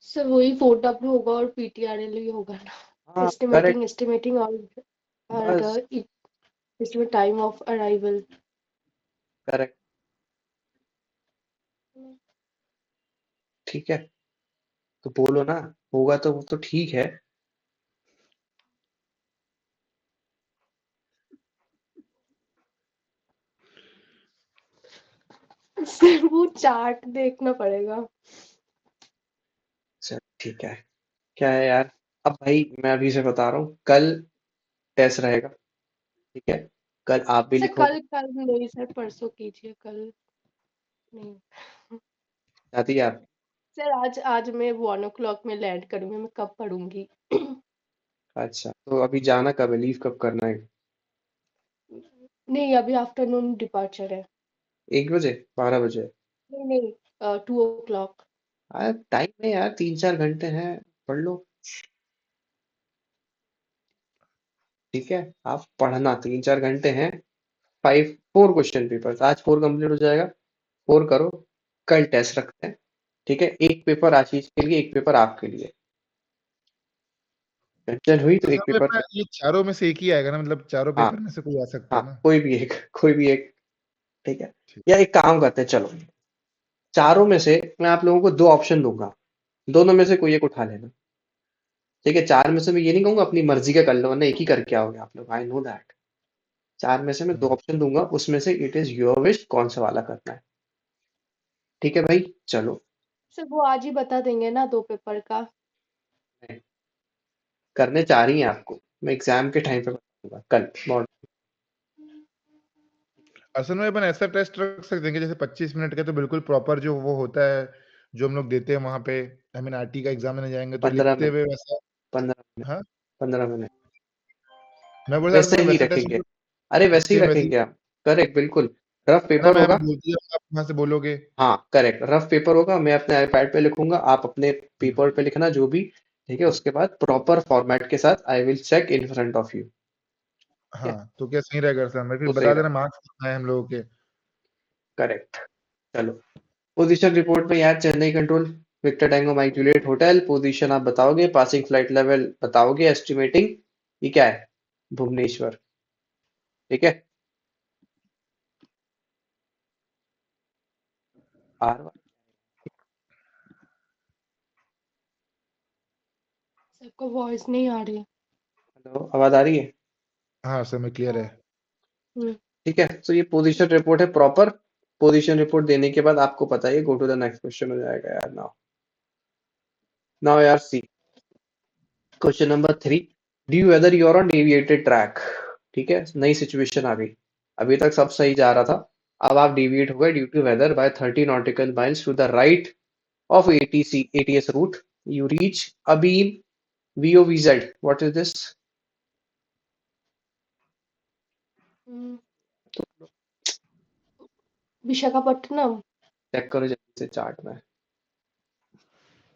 Sir वही 4W होगा और PTRL ही होगा ना? हाँ करेक्ट, एस्टिमेटिंग और बस इसमें टाइम ऑफ अराइवल। करेक्ट। ठीक है, तो बोलो ना, होगा तो वो तो ठीक है। सर वो चार्ट देखना पड़ेगा। चल ठीक है, क्या है यार। अब भाई मैं अभी से बता रहा हूँ, कल टेस्ट रहेगा। ठीक है, कल आप भी सर लिखोगे। कल कल नहीं सर, परसों कीजिए, कल नहीं। आती है आप। सर आज आज मैं 1 o'clock में लैंड करूंगी, मैं कब पढ़ूंगी? अच्छा, तो अभी जाना कब है, लीव कब करना है? नहीं, अभी आफ्टरनून डिपार्चर है। 1 बजे 12 बजे? नहीं, 2 o'clock। यार टाइम है यार, 3-4 घंटे हैं, पढ़ लो। ठीक है, आप पढ़ना, 3-4 घंटे हैं। 4 क्वेश्चन पेपर, आज 4 कंप्लीट हो जाएगा। 4 करो, कल टेस्ट रखते हैं। ठीक है, एक पेपर आशीष के लिए, एक पेपर आपके लिए। टेंशन हुई तो एक असल में पेपर। अपना ये चारों में से एक ही आएगा ना, मतलब चारों हाँ पेपर में से कोई आ सकता हाँ, है ना। कोई भी एक, कोई भी एक। ठीक है, ठीक। या एक काम करते हैं, चलो चारों में से मैं आप लोगों को 2 ऑप्शन दूंगा, दोनों में से कोई एक उठा लेना। ठीक है, 4 में से मैं ये नहीं कहूंगा अपनी मर्जी का कर लो, वरना एक ही करके आओगे आप लोग, आई नो दैट। 4 में से मैं 2 ऑप्शन दूंगा, उसमें से इट इज योर विश कौन सा वाला करना है। ठीक है भाई, चलो। सर वो आज ही बता देंगे ना 2 पेपर का। करने चाह रही हैं आपको, मैं एग्जाम के टाइम पे बताऊंगा कल मॉर्निंग। असल में अपन ऐसा टेस्ट रख सकते हैं कि जैसे 25 मिनट का तो बिल्कुल प्रॉपर जो वो होता है, जो हम लोग देते हैं वहां पे, आई मीन आरटी का एग्जाम में जाएंगे तो 15 लिखते मिनट हुए वैसा। 15 मिनट हाँ, 15 मिनट मैं बोल रहा था वैसे मतलब ही वैसा टेस्ट रखेंगे। अरे वैसे ही सेम वैसे ही रखेंगे हम। करेक्ट, बिल्कुल। रफ है ना। पेपर मैं होगा। बोलती हूँ, आप वहां से बोलोगे। हाँ करेक्ट, रफ पेपर होगा, मैं अपने आईपैड पे लिखूंगा, आप अपने पेपर पे लिखना जो भी। ठीक है, उसके बाद प्रॉपर फॉर्मेट के साथ I will check in front of you. ठीक है, हाँ, तो क्या सही रहेगा सर, मैं फिर तो सही बता देना रहेगा। मार्क्स कितना है हम लोगों के। करेक्ट, चलो। पोजीशन रिपोर्ट में यार, Chennai control, victor tango mike juliet hotel, position आप बताओगे, पासिंग फ्लाइट लेवल बताओगे, एस्टिमेटिंग। ये क्या है? भुवनेश्वर। ठीक है, आर। सबको वॉइस नहीं आ रही। हेलो, आवाज आ रही है? हाँ सर, मैं क्लियर है। हाँ। हम्म। ठीक है, तो ये पोजीशन रिपोर्ट है प्रॉपर। पोजीशन रिपोर्ट देने के बाद आपको पता है, go to the next question हो जाएगा यार। नाउ नाउ यार, see question number 3। Due weather you are on deviated track. ठीक है, नई सिचुएशन आ गई। अभी तक सब सही जा रहा था, अब आप डेविएट हो गए due to weather by 30 nautical miles to the right of ATS route. You reach Abim VOVZ. What is this? Hmm, Visakhapatnam. Check करो जल्दी से चार्ट में।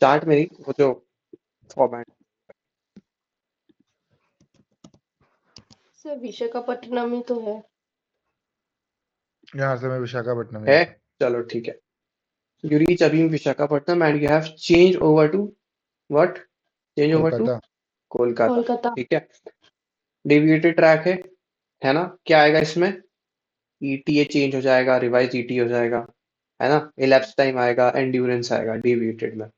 चार्ट में नहीं, वो जो फॉर्मेट। सर विशाखापट्टनम ही तो है। यहाँ से मैं विशाखापट्टनम में है, हूँ। चलो ठीक है। You reach Abim Visakhapatnam and you have changed over to what? Change over to Kolkata. Kolkata. Kolkata. ठीक है, डेविएटेड ट्रैक है ना? क्या आएगा इसमें? ईटीए चेंज हो जाएगा, रिवाइज ईटी हो जाएगा, है ना? इलेप्स टाइम आएगा, एंड्योरेंस आएगा डेविएटेड में।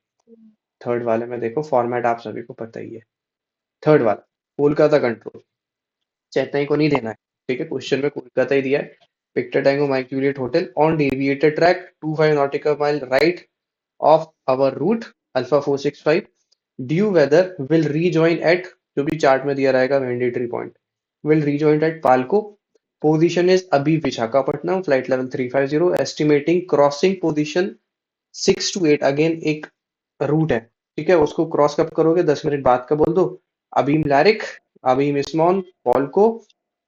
थर्ड वाले में देखो, फॉर्मेट आप सभी को पता ही है। थर्ड वाला, कोलकाता कंट्रोल, चेन्नई को नहीं देना है। ठीक है, क्वेश्चन में कोलकाता ही दिया है। Victor tango mike juliet hotel on deviated track 25 nautical mile right off our route alpha 465, due weather will rejoin at, जो भी चार्ट में दिया रहेगा mandatory point, will rejoin at Palko, position is अभी Visakhapatnam, flight level 350, estimating crossing position 6 to 8, again एक route है। ठीक है, उसको क्रॉस कब करोगे? 10 मिनट बाद का बोल दो। अबीम लैरिक, अबीम इस्मॉन, पॉल्को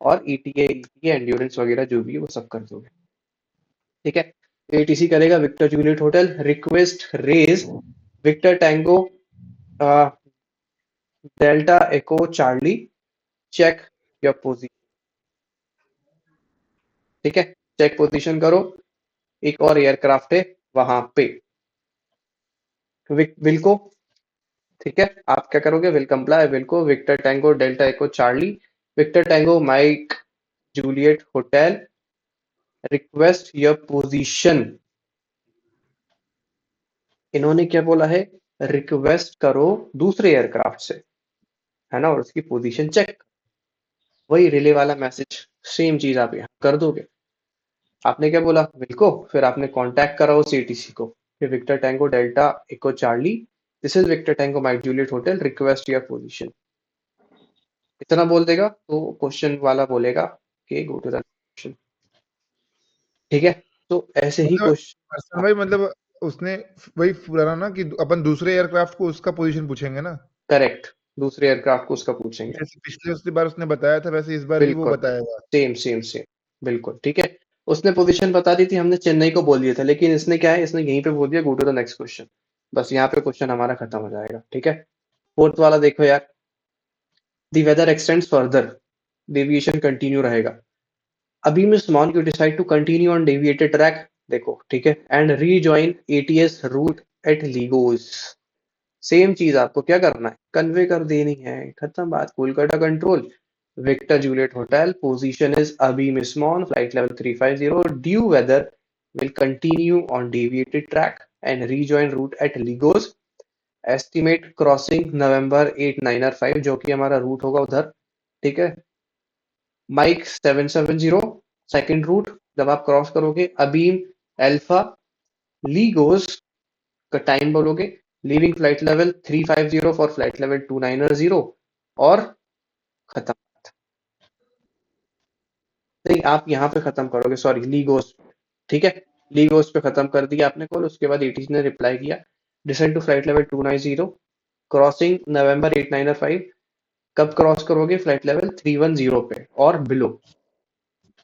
और ईटीए एंड्योरेंस वगैरह जो भी है वो सब कर दोगे। ठीक है, एटीसी करेगा victor juliet hotel, request raise victor tango delta echo charlie, check your position. ठीक है, चेक पोजीशन करो। एक और एयरक्राफ्ट है वहां पे, विल्को। ठीक है, आप क्या करोगे? Will comply, wilco victor tango delta echo charlie, victor tango mike juliet hotel, request your position. इन्होंने क्या बोला है? रिक्वेस्ट करो दूसरे एयरक्राफ्ट से, है ना, और उसकी पोजीशन चेक। वही रिले वाला मैसेज, सेम चीज आप यहाँ कर दोगे। आपने क्या बोला? विल्को, फिर आपने कांटेक्ट करा उस एटीसी को, फिर victor tango delta echo charlie, this is victor tango mike juliet hotel, request your position. इतना बोल देगा तो क्वेश्चन वाला बोलेगा कि गो टू द क्वेश्चन। ठीक है, तो ऐसे ही मतलब क्वेश्चन। हर्षन भाई, मतलब उसने वही पुराना ना कि अपन दूसरे एयरक्राफ्ट को उसका पोजीशन पूछेंगे ना। करेक्ट, दूसरे एयरक्राफ्ट को उसका पूछेंगे। जैसे पिछले उसकी बार उसने बताया था, वैसे इस बार भी वो बिल्कुल, बताएगा। Same same same. बिल्कुल ठीक है। उसने पोजीशन बता दी थी, हमने चेन्नई को बोल दिया था, लेकिन इसने क्या है, इसने यहीं पे बोल दिया go to the next question. बस यहाँ पे क्वेश्चन हमारा खत्म हो जाएगा। ठीक है, फोर्थ वाला देखो यार, the weather extends further, deviation continue रहेगा। अभी Mismon you decide to continue on deviated track, देखो ठीक है, and rejoin ATS route at Legos. Same चीज आपको क्या करना है, कन्वे कर देनी है, खत्म बात। Kolkata control, victor juliet hotel, position is अभी Mismon, flight level 350, due weather will continue on deviated track and rejoin route at Ligos, estimate crossing November 8905 जो कि हमारा रूट होगा उधर। ठीक है, माइक 770 सेकंड रूट जब आप क्रॉस करोगे, अबीम अल्फा लीगोस का टाइम बोलोगे, leaving flight level 350 for flight level 290 और खत्म। नहीं, आप यहाँ पे खत्म करोगे, सॉरी लीगोस। ठीक है, लीगोस पे खत्म कर दिया आपने कॉल, उसके बाद एटीसी ने रिप्लाई किया, descend to flight level 290, crossing November 8905। कब क्रॉस करोगे, फ्लाइट लेवल 310 पे और बिलो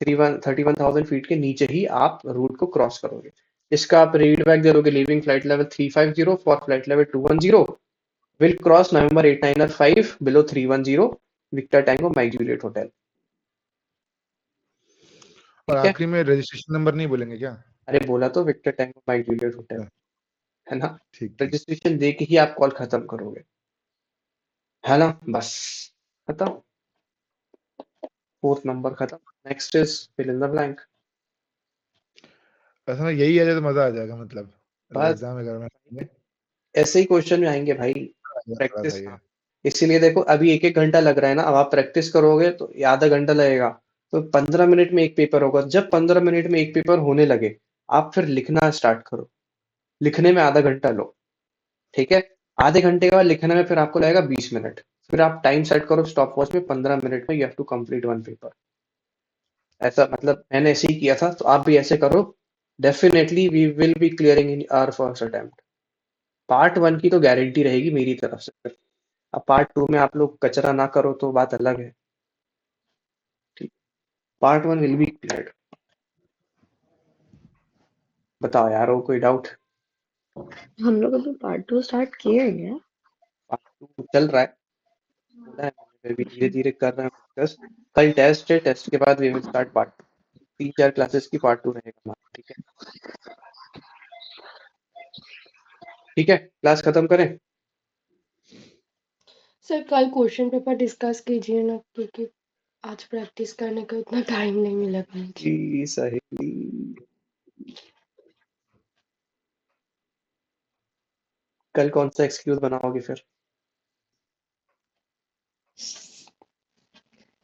31,000 फीट के नीचे ही आप रूट को क्रॉस करोगे। इसका आप रीड बैक दे दोगे, leaving flight level 350 for flight level 210 will cross november 8905 below 310 victor tango mike juliet hotel. और ठीक है, आखिरी में रजिस्ट्रेशन नंबर नहीं बोलेंगे क्या? अरे बोला तो victor tango mike juliet hotel हाँ, है ना। ठीक ठीक। रजिस्ट्रेशन दे के ही आप कॉल खत्म करोगे, है ना, बस खत्म। फोर्थ नंबर खत्म। Next is fill in the blank. ऐसा ना यही आ जाए तो मजा आ जाएगा, मतलब बस एग्जाम वगैरह में ऐसे ही क्वेश्चन में आएंगे भाई, थोड़ा सा प्रैक्टिस। ये। हाँ, इसीलिए देखो अभी 1-1 घंटा लग रहा है ना, अब आप प्रैक्टिस करोगे तो आधा घंटा लगेगा, तो 15 मिनट में एक पेपर होगा। जब 15 मिनट में एक पेपर होने लगे, आप फिर लिखना स्टार्ट करो, लिखने में आधा घंटा लो। ठीक है, आधे घंटे के बाद लिखने में फिर आपको लगेगा 20 मिनट, फिर आप टाइम सेट करो स्टॉप वॉच में, 15 मिनट में you have to complete one paper. ऐसा मतलब मैंने ऐसे ही किया था, तो आप भी ऐसे करो। Definitely we will be clearing in our first attempt. Part 1 की तो गारंटी रहेगी मेरी तरफ से। अब पार्ट 2 में आप लोग कचरा ना करो तो बात अलग है। ठीक, पार्ट 1 विल बी क्लियर्ड। बताओ यार, हो कोई डाउट? हम लोग अभी पार्ट 2 स्टार्ट किए हैं क्या? पार्ट 2 चल रहा है, बोला है मैंने, भी धीरे धीरे कर रहे हैं डिस्कस। कल टेस्ट है, टेस्ट के बाद we will start part 2। 3-4 classes की पार्ट 2 रहेगा हमारा। ठीक है, ठीक है, क्लास खत्म करें। सर कल क्वेश्चन पेपर डिस्कस कीजिए ना, क्योंकि आज प्रैक्टिस करने का उतना टाइम नहीं मिला मुझे। जी सहेली, कल कौन सा एक्सक्यूज बनाओगे फिर?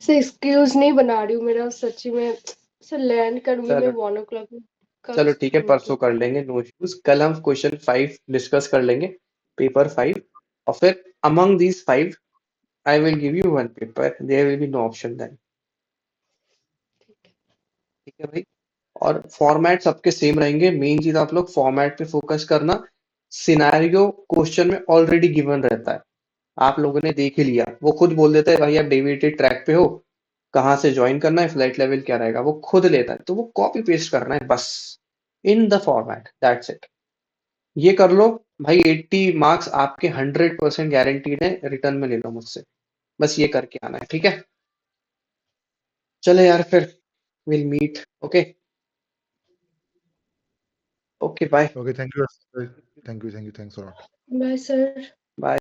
सर एक्सक्यूज नहीं बना रही हूँ, मेरा सच्ची में सर लैंड करूंगी मैं चलो 1 o'clock में। कल चलो ठीक है, परसों मतलब कर लेंगे, नो इश्यूज। कल हम क्वेश्चन 5 डिस्कस कर लेंगे, पेपर 5, और फिर among these 5 I will give you one paper, there will be no option then. ठीक है भाई, और फॉर्मेट सबके सेम रहेंगे। मेन चीज आप लोग फॉर्मेट पे फोकस करना। सिनेरियो क्वेश्चन में ऑलरेडी गिवन रहता है, आप लोगों ने देख ही लिया, वो खुद बोल देता है भाई आप डेविएटेड ट्रैक पे हो, कहाँ से ज्वाइन करना है, फ्लाइट लेवल क्या रहेगा, वो खुद लेता है, तो वो कॉपी पेस्ट करना है बस, in the format, that's it. ये कर लो भाई, 80 मार्क्स आपके 100% गारंटीड है, रिटर्न में ले लो मुझसे, बस ये करके आना है। ठीक है, चले यार फिर, will meet. Okay, okay bye. Okay, thank you, thank you, thanks a lot. Bye sir. Bye.